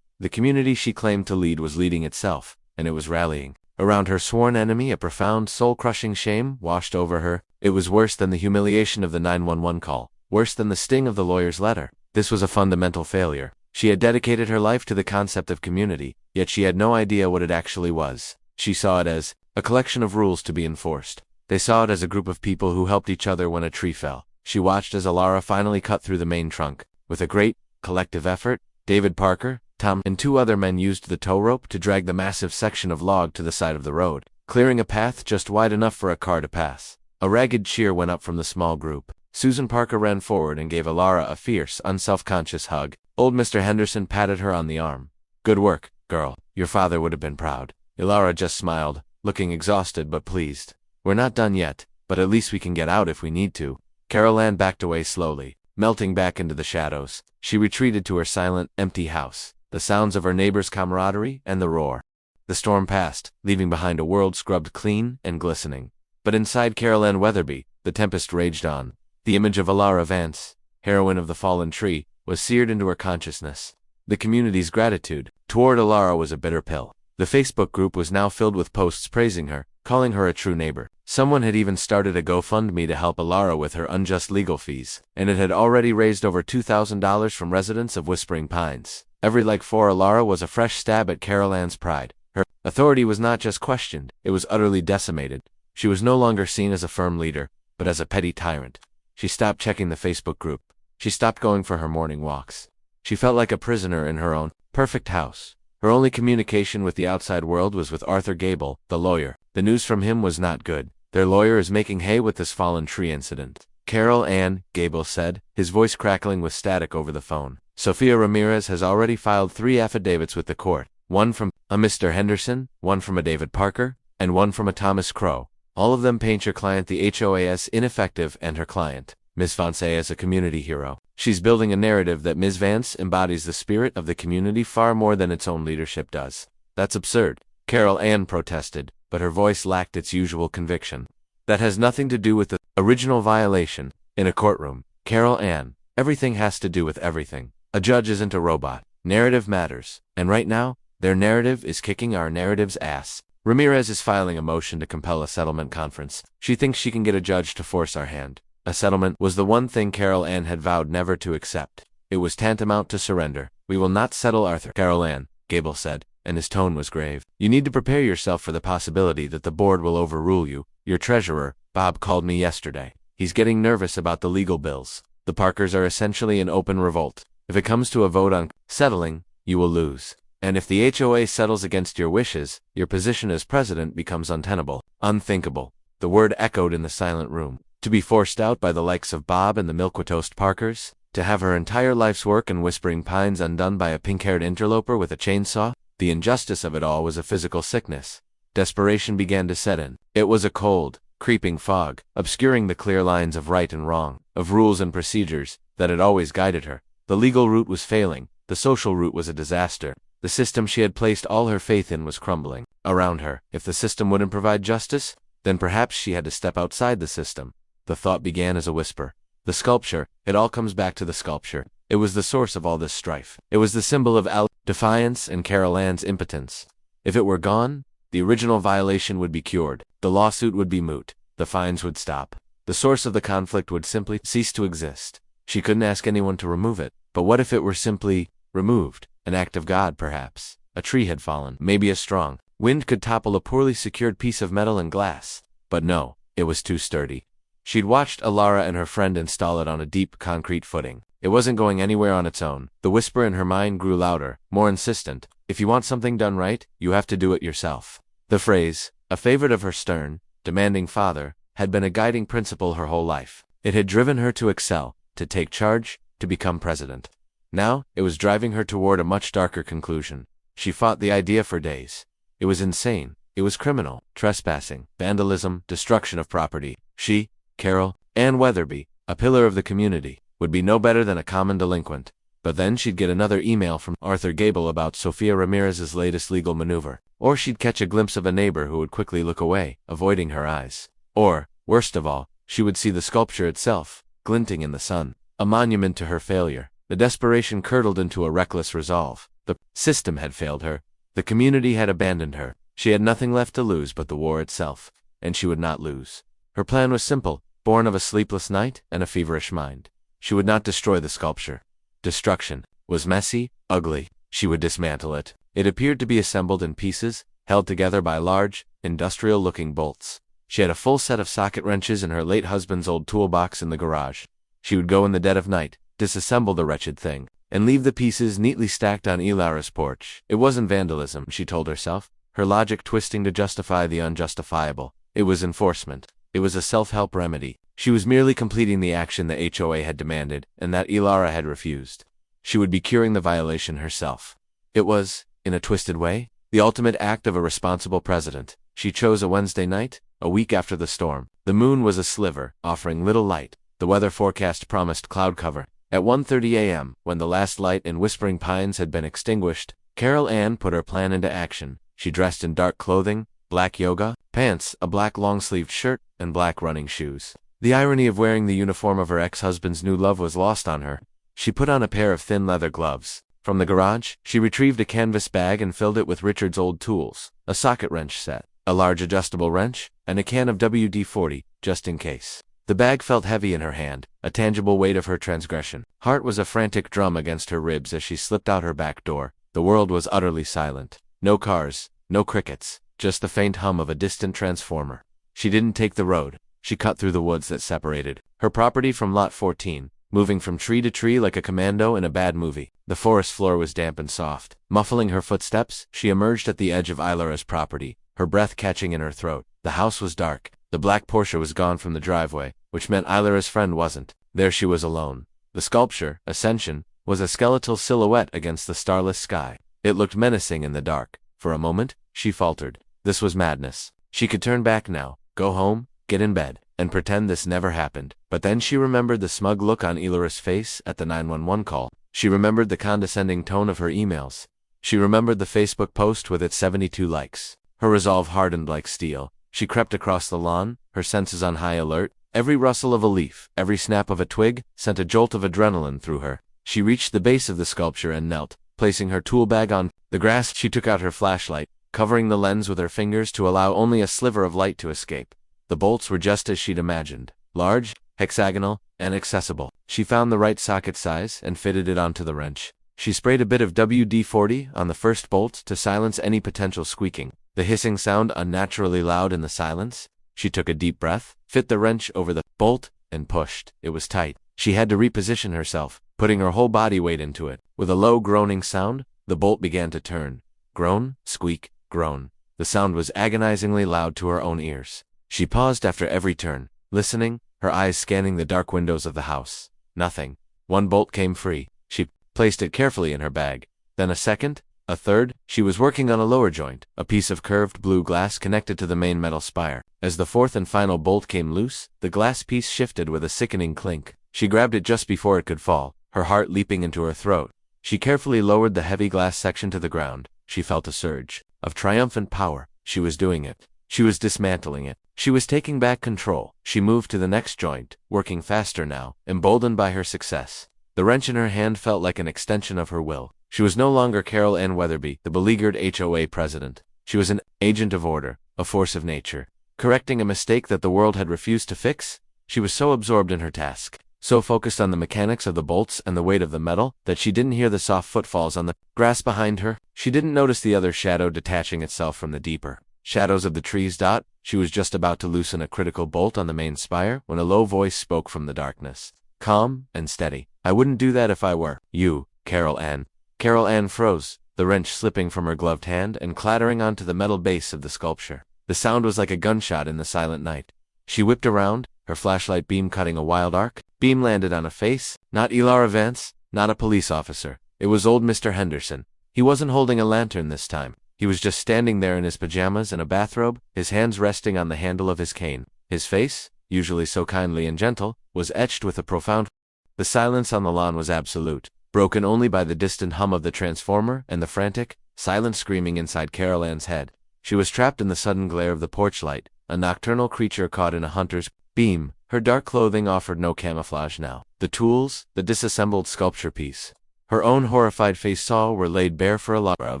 The community she claimed to lead was leading itself, and it was rallying. Around her sworn enemy, a profound, soul-crushing shame washed over her. It was worse than the humiliation of the 911 call, worse than the sting of the lawyer's letter. This was a fundamental failure. She had dedicated her life to the concept of community, yet she had no idea what it actually was. She saw it as a collection of rules to be enforced. They saw it as a group of people who helped each other when a tree fell. She watched as Alara finally cut through the main trunk. With a great, collective effort, David Parker, Tom, and 2 other men used the tow rope to drag the massive section of log to the side of the road, clearing a path just wide enough for a car to pass. A ragged cheer went up from the small group. Susan Parker ran forward and gave Alara a fierce, unself-conscious hug. Old Mr. Henderson patted her on the arm. Good work, girl. Your father would have been proud. Alara just smiled, looking exhausted but pleased. We're not done yet, but at least we can get out if we need to. Carol Ann backed away slowly, melting back into the shadows. She retreated to her silent, empty house, the sounds of her neighbors' camaraderie and the roar. The storm passed, leaving behind a world scrubbed clean and glistening. But inside Carol Ann Weatherby, the tempest raged on. The image of Alara Vance, heroine of the fallen tree, was seared into her consciousness. The community's gratitude toward Alara was a bitter pill. The Facebook group was now filled with posts praising her, calling her a true neighbor. Someone had even started a GoFundMe to help Alara with her unjust legal fees, and it had already raised over $2,000 from residents of Whispering Pines. Every like for Alara was a fresh stab at Carol Ann's pride. Her authority was not just questioned, it was utterly decimated. She was no longer seen as a firm leader, but as a petty tyrant. She stopped checking the Facebook group. She stopped going for her morning walks. She felt like a prisoner in her own perfect house. Her only communication with the outside world was with Arthur Gable, the lawyer. The news from him was not good. Their lawyer is making hay with this fallen tree incident. Carol Ann, Gable said, his voice crackling with static over the phone. Sofia Ramirez has already filed 3 affidavits with the court. One from a Mr. Henderson, one from a David Parker, and one from a Thomas Crow. All of them paint your client the HOA as ineffective and her client, Ms. Vance, as a community hero. She's building a narrative that Ms. Vance embodies the spirit of the community far more than its own leadership does. That's absurd, Carol Ann protested, but her voice lacked its usual conviction. That has nothing to do with the original violation. In a courtroom, Carol Ann, everything has to do with everything. A judge isn't a robot. Narrative matters. And right now, their narrative is kicking our narrative's ass. Ramirez is filing a motion to compel a settlement conference. She thinks she can get a judge to force our hand. A settlement was the one thing Carol Ann had vowed never to accept. It was tantamount to surrender. We will not settle Arthur. Carol Ann, Gable said, and his tone was grave. You need to prepare yourself for the possibility that the board will overrule you. Your treasurer, Bob, called me yesterday. He's getting nervous about the legal bills. The Parkers are essentially in open revolt. If it comes to a vote on settling, you will lose. And if the HOA settles against your wishes, your position as president becomes untenable, unthinkable. The word echoed in the silent room. To be forced out by the likes of Bob and the Milquetoast Parkers? To have her entire life's work in Whispering Pines undone by a pink-haired interloper with a chainsaw? The injustice of it all was a physical sickness. Desperation began to set in. It was a cold, creeping fog, obscuring the clear lines of right and wrong, of rules and procedures, that had always guided her. The legal route was failing. The social route was a disaster. The system she had placed all her faith in was crumbling around her. If the system wouldn't provide justice, then perhaps she had to step outside the system. The thought began as a whisper. The sculpture, it all comes back to the sculpture. It was the source of all this strife. It was the symbol of defiance and Carol Ann's impotence. If it were gone, the original violation would be cured. The lawsuit would be moot. The fines would stop. The source of the conflict would simply cease to exist. She couldn't ask anyone to remove it. But what if it were simply removed? An act of God, perhaps. A tree had fallen. Maybe a strong wind could topple a poorly secured piece of metal and glass. But no, it was too sturdy. She'd watched Alara and her friend install it on a deep, concrete footing. It wasn't going anywhere on its own. The whisper in her mind grew louder, more insistent. If you want something done right, you have to do it yourself. The phrase, a favorite of her stern, demanding father, had been a guiding principle her whole life. It had driven her to excel, to take charge, to become president. Now, it was driving her toward a much darker conclusion. She fought the idea for days. It was insane. It was criminal. Trespassing, vandalism, destruction of property. She, Carol Ann Weatherby, a pillar of the community, would be no better than a common delinquent. But then she'd get another email from Arthur Gable about Sofia Ramirez's latest legal maneuver. Or she'd catch a glimpse of a neighbor who would quickly look away, avoiding her eyes. Or, worst of all, she would see the sculpture itself, glinting in the sun, a monument to her failure. The desperation curdled into a reckless resolve. The system had failed her. The community had abandoned her. She had nothing left to lose but the war itself. And she would not lose. Her plan was simple, born of a sleepless night and a feverish mind. She would not destroy the sculpture. Destruction was messy, ugly. She would dismantle it. It appeared to be assembled in pieces, held together by large, industrial-looking bolts. She had a full set of socket wrenches in her late husband's old toolbox in the garage. She would go in the dead of night, disassemble the wretched thing, and leave the pieces neatly stacked on Ilara's porch. It wasn't vandalism, she told herself, her logic twisting to justify the unjustifiable. It was enforcement. It was a self-help remedy. She was merely completing the action the HOA had demanded, and that Ilara had refused. She would be curing the violation herself. It was, in a twisted way, the ultimate act of a responsible president. She chose a Wednesday night, a week after the storm. The moon was a sliver, offering little light. The weather forecast promised cloud cover. At 1:30 a.m., when the last light in Whispering Pines had been extinguished, Carol Ann put her plan into action. She dressed in dark clothing, black yoga pants, a black long-sleeved shirt, and black running shoes. The irony of wearing the uniform of her ex-husband's new love was lost on her. She put on a pair of thin leather gloves. From the garage, she retrieved a canvas bag and filled it with Richard's old tools, a socket wrench set, a large adjustable wrench, and a can of WD-40, just in case. The bag felt heavy in her hand, a tangible weight of her transgression. Heart was a frantic drum against her ribs as she slipped out her back door. The world was utterly silent. No cars, no crickets, just the faint hum of a distant transformer. She didn't take the road. She cut through the woods that separated her property from Lot 14, moving from tree to tree like a commando in a bad movie. The forest floor was damp and soft. Muffling her footsteps, she emerged at the edge of Ilara's property, her breath catching in her throat. The house was dark. The black Porsche was gone from the driveway, which meant Ilara's friend wasn't. There she was alone. The sculpture, Ascension, was a skeletal silhouette against the starless sky. It looked menacing in the dark. For a moment, she faltered. This was madness. She could turn back now, go home, get in bed, and pretend this never happened. But then she remembered the smug look on Ilara's face at the 911 call. She remembered the condescending tone of her emails. She remembered the Facebook post with its 72 likes. Her resolve hardened like steel. She crept across the lawn, her senses on high alert. Every rustle of a leaf, every snap of a twig, sent a jolt of adrenaline through her. She reached the base of the sculpture and knelt, placing her tool bag on the grass. She took out her flashlight, covering the lens with her fingers to allow only a sliver of light to escape. The bolts were just as she'd imagined, large, hexagonal, and accessible. She found the right socket size and fitted it onto the wrench. She sprayed a bit of WD-40 on the first bolt to silence any potential squeaking. The hissing sound unnaturally loud in the silence. She took a deep breath, fit the wrench over the bolt, and pushed. It was tight. She had to reposition herself, putting her whole body weight into it. With a low groaning sound, the bolt began to turn. Groan, squeak, groan. The sound was agonizingly loud to her own ears. She paused after every turn, listening, her eyes scanning the dark windows of the house. Nothing. One bolt came free. She placed it carefully in her bag. Then a second, a third. She was working on a lower joint, a piece of curved blue glass connected to the main metal spire. As the fourth and final bolt came loose, the glass piece shifted with a sickening clink. She grabbed it just before it could fall, her heart leaping into her throat. She carefully lowered the heavy glass section to the ground. She felt a surge of triumphant power. She was doing it. She was dismantling it. She was taking back control. She moved to the next joint, working faster now, emboldened by her success. The wrench in her hand felt like an extension of her will. She was no longer Carol Ann Weatherby, the beleaguered HOA president. She was an agent of order, a force of nature, correcting a mistake that the world had refused to fix. She was so absorbed in her task, so focused on the mechanics of the bolts and the weight of the metal, that she didn't hear the soft footfalls on the grass behind her. She didn't notice the other shadow detaching itself from the deeper shadows of the trees. She was just about to loosen a critical bolt on the main spire when a low voice spoke from the darkness, calm and steady. "I wouldn't do that if I were you, Carol Ann." Carol Ann froze, the wrench slipping from her gloved hand and clattering onto the metal base of the sculpture. The sound was like a gunshot in the silent night. She whipped around, her flashlight beam cutting a wild arc. Beam landed on a face, not Ilara Vance, not a police officer. It was old Mr. Henderson. He wasn't holding a lantern this time. He was just standing there in his pajamas and a bathrobe, his hands resting on the handle of his cane. His face, usually so kindly and gentle, was etched with a profound. The silence on the lawn was absolute, broken only by the distant hum of the transformer and the frantic, silent screaming inside Carol Ann's head. She was trapped in the sudden glare of the porch light, a nocturnal creature caught in a hunter's beam. Her dark clothing offered no camouflage now. The tools, the disassembled sculpture piece, her own horrified face saw were laid bare for Ilara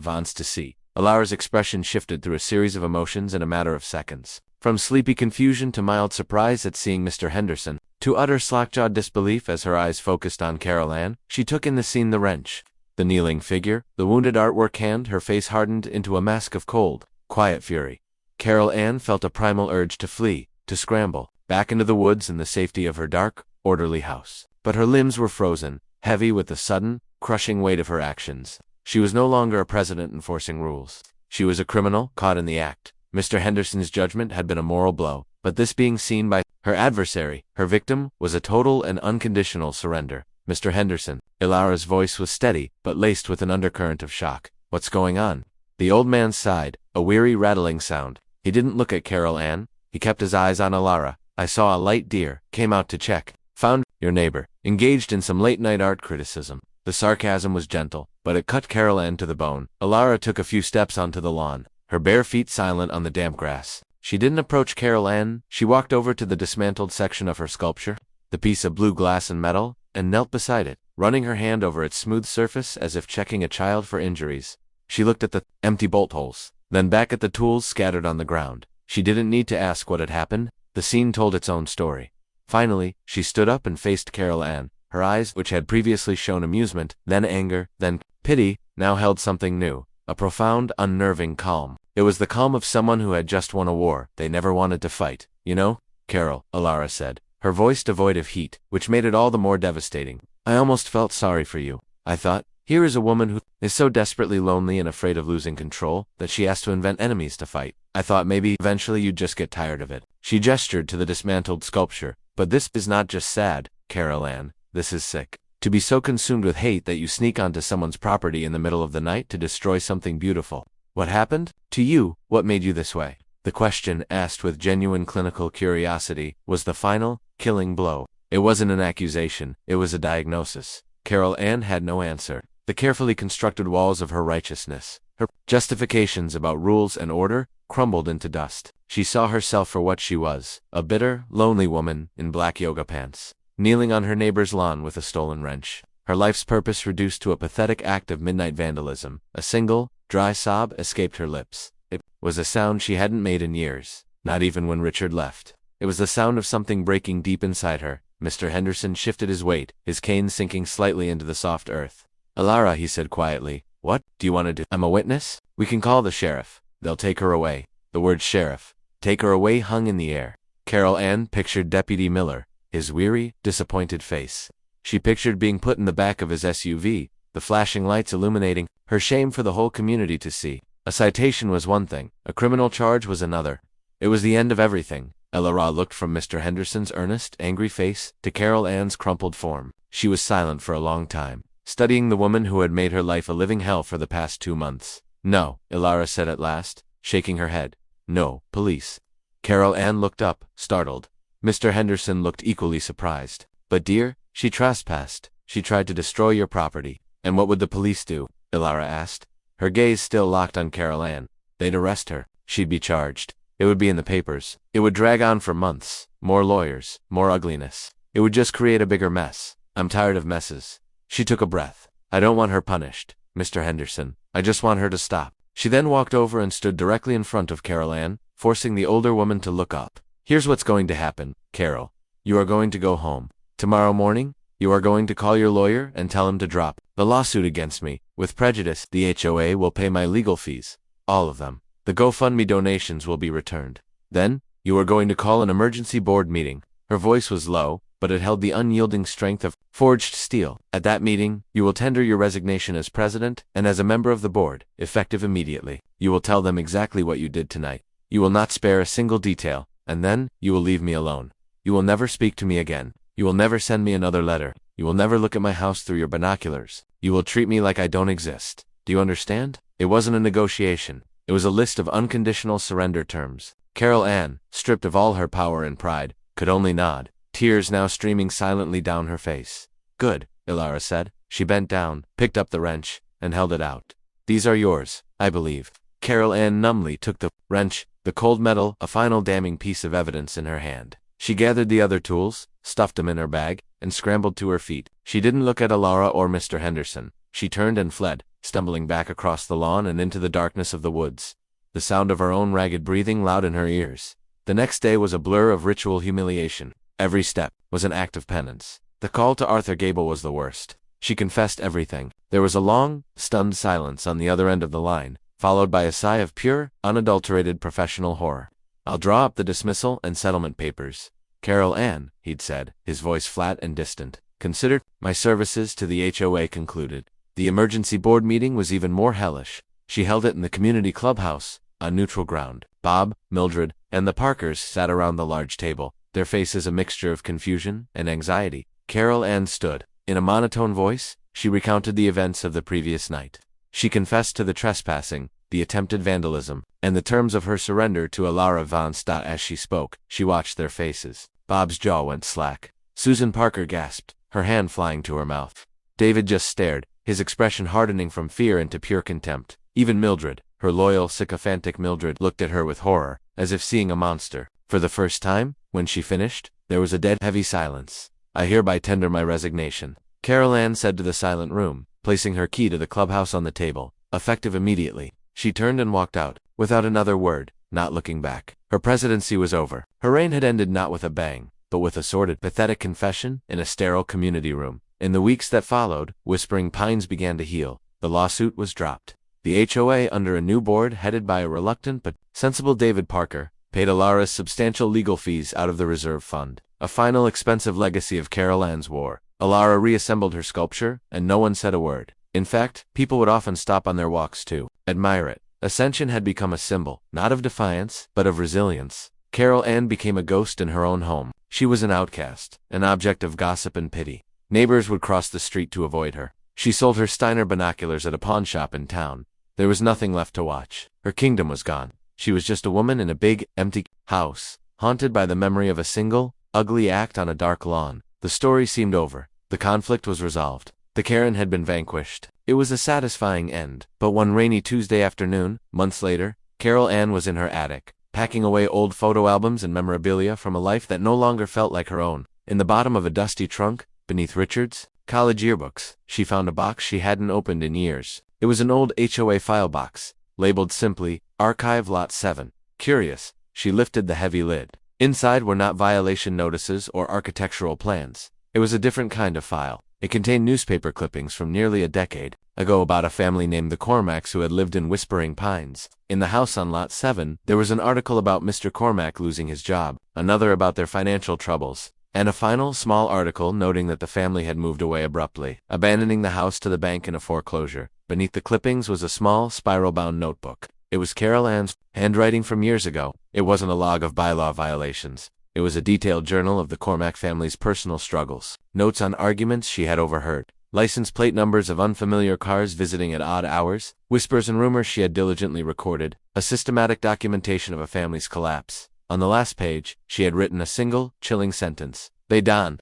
Vance to see. Ilara's expression shifted through a series of emotions in a matter of seconds. From sleepy confusion to mild surprise at seeing Mr. Henderson, to utter slack-jawed disbelief as her eyes focused on Carol Ann. She took in the scene: the wrench, the kneeling figure, the wounded artwork hand. Her face hardened into a mask of cold, quiet fury. Carol Ann felt a primal urge to flee, to scramble, back into the woods and the safety of her dark, orderly house. But her limbs were frozen, heavy with the sudden, crushing weight of her actions. She was no longer a president enforcing rules. She was a criminal, caught in the act. Mr. Henderson's judgment had been a moral blow, but this being seen by her adversary, her victim, was a total and unconditional surrender. "Mr. Henderson." Ilara's voice was steady, but laced with an undercurrent of shock. "What's going on?" The old man sighed, a weary, rattling sound. He didn't look at Carol Ann. He kept his eyes on Ilara. "I saw a light deer, came out to check. Found your neighbor engaged in some late-night art criticism." The sarcasm was gentle, but it cut Carol Ann to the bone. Ilara took a few steps onto the lawn, her bare feet silent on the damp grass. She didn't approach Carol Ann. She walked over to the dismantled section of her sculpture, the piece of blue glass and metal, and knelt beside it. running her hand over its smooth surface as if checking a child for injuries. She looked at the empty bolt holes, then back at the tools scattered on the ground. She didn't need to ask what had happened. The scene told its own story. Finally, she stood up and faced Carol Ann. Her eyes, which had previously shown amusement, then anger, then pity, now held something new, a profound, unnerving calm. It was the calm of someone who had just won a war they never wanted to fight. You know, Carol, Alara said, her voice devoid of heat, which made it all the more devastating. I almost felt sorry for you. I thought, here is a woman who is so desperately lonely and afraid of losing control that she has to invent enemies to fight. I thought maybe eventually you'd just get tired of it. She gestured to the dismantled sculpture. But this is not just sad, Carol Ann. This is sick. To be so consumed with hate that you sneak onto someone's property in the middle of the night to destroy something beautiful. What happened? To you, what made you this way? The question, asked with genuine clinical curiosity, was the final, killing blow. It wasn't an accusation, it was a diagnosis. Carol Ann had no answer. The carefully constructed walls of her righteousness, her justifications about rules and order, crumbled into dust. She saw herself for what she was, a bitter, lonely woman in black yoga pants, kneeling on her neighbor's lawn with a stolen wrench. Her life's purpose reduced to a pathetic act of midnight vandalism. A single, dry sob escaped her lips. It was a sound she hadn't made in years, not even when Richard left. It was the sound of something breaking deep inside her. Mr. Henderson shifted his weight, his cane sinking slightly into the soft earth. Alara, he said quietly, what do you want to do? I'm a witness? We can call the sheriff. They'll take her away. The word sheriff, take her away, hung in the air. Carol Ann pictured Deputy Miller, his weary, disappointed face. She pictured being put in the back of his SUV, the flashing lights illuminating, her shame for the whole community to see. A citation was one thing, a criminal charge was another. It was the end of everything. Alara looked from Mr. Henderson's earnest, angry face to Carol Ann's crumpled form. She was silent for a long time, studying the woman who had made her life a living hell for the past 2 months. No, Alara said at last, shaking her head. No, police. Carol Ann looked up, startled. Mr. Henderson looked equally surprised. But dear, she trespassed. She tried to destroy your property. And what would the police do? Alara asked, her gaze still locked on Carol Ann. They'd arrest her. She'd be charged. It would be in the papers. It would drag on for months. More lawyers, more ugliness. It would just create a bigger mess. I'm tired of messes. She took a breath. I don't want her punished, Mr. Henderson. I just want her to stop. She then walked over and stood directly in front of Carol Ann, forcing the older woman to look up. Here's what's going to happen, Carol. You are going to go home. Tomorrow morning, you are going to call your lawyer and tell him to drop the lawsuit against me. With prejudice, the HOA will pay my legal fees. All of them. The GoFundMe donations will be returned. Then, you are going to call an emergency board meeting. Her voice was low, but it held the unyielding strength of forged steel. At that meeting, you will tender your resignation as president and as a member of the board, effective immediately. You will tell them exactly what you did tonight. You will not spare a single detail, and then, you will leave me alone. You will never speak to me again. You will never send me another letter. You will never look at my house through your binoculars. You will treat me like I don't exist. Do you understand? It wasn't a negotiation. It was a list of unconditional surrender terms. Carol Ann, stripped of all her power and pride, could only nod, tears now streaming silently down her face. Good, Alara said. She bent down, picked up the wrench, and held it out. These are yours, I believe. Carol Ann numbly took the wrench, the cold metal, a final damning piece of evidence in her hand. She gathered the other tools, stuffed them in her bag, and scrambled to her feet. She didn't look at Alara or Mr. Henderson. She turned and fled, stumbling back across the lawn and into the darkness of the woods, the sound of her own ragged breathing loud in her ears. The next day was a blur of ritual humiliation. Every step was an act of penance. The call to Arthur Gable was the worst. She confessed everything. There was a long, stunned silence on the other end of the line, followed by a sigh of pure, unadulterated professional horror. I'll draw up the dismissal and settlement papers. Carol Ann, he'd said, his voice flat and distant, considered my services to the HOA concluded. The emergency board meeting was even more hellish. She held it in the community clubhouse, on neutral ground. Bob, Mildred, and the Parkers sat around the large table, their faces a mixture of confusion and anxiety. Carol Ann stood. In a monotone voice, she recounted the events of the previous night. She confessed to the trespassing, the attempted vandalism, and the terms of her surrender to Alara von Stott. As she spoke, she watched their faces. Bob's jaw went slack. Susan Parker gasped, her hand flying to her mouth. David just stared, his expression hardening from fear into pure contempt. Even Mildred, her loyal, sycophantic Mildred, looked at her with horror, as if seeing a monster. For the first time, when she finished, there was a dead, heavy silence. I hereby tender my resignation. Carol Ann said to the silent room, placing her key to the clubhouse on the table, effective immediately. She turned and walked out, without another word, not looking back. Her presidency was over. Her reign had ended not with a bang, but with a sordid, pathetic confession in a sterile community room. In the weeks that followed, Whispering Pines began to heal. The lawsuit was dropped. The HOA, under a new board headed by a reluctant but sensible David Parker, paid Alara's substantial legal fees out of the reserve fund. A final expensive legacy of Carol Ann's war. Alara reassembled her sculpture, and no one said a word. In fact, people would often stop on their walks to admire it. Ascension had become a symbol, not of defiance, but of resilience. Carol Ann became a ghost in her own home. She was an outcast, an object of gossip and pity. Neighbors would cross the street to avoid her. She sold her Steiner binoculars at a pawn shop in town. There was nothing left to watch. Her kingdom was gone. She was just a woman in a big, empty house, haunted by the memory of a single, ugly act on a dark lawn. The story seemed over. The conflict was resolved. The Karen had been vanquished. It was a satisfying end. But one rainy Tuesday afternoon, months later, Carol Ann was in her attic, packing away old photo albums and memorabilia from a life that no longer felt like her own. In the bottom of a dusty trunk, beneath Richard's college yearbooks, she found a box she hadn't opened in years. It was an old HOA file box, labeled simply, Archive Lot 7. Curious, she lifted the heavy lid. Inside were not violation notices or architectural plans. It was a different kind of file. It contained newspaper clippings from nearly a decade ago about a family named the Cormacks who had lived in Whispering Pines. In the house on Lot 7, there was an article about Mr. Cormack losing his job, another about their financial troubles, and a final, small article noting that the family had moved away abruptly, abandoning the house to the bank in a foreclosure. Beneath the clippings was a small, spiral-bound notebook. It was Carol Ann's handwriting from years ago. It wasn't a log of bylaw violations. It was a detailed journal of the Cormack family's personal struggles, notes on arguments she had overheard, license plate numbers of unfamiliar cars visiting at odd hours, whispers and rumors she had diligently recorded, a systematic documentation of a family's collapse. On the last page, she had written a single, chilling sentence. They Don,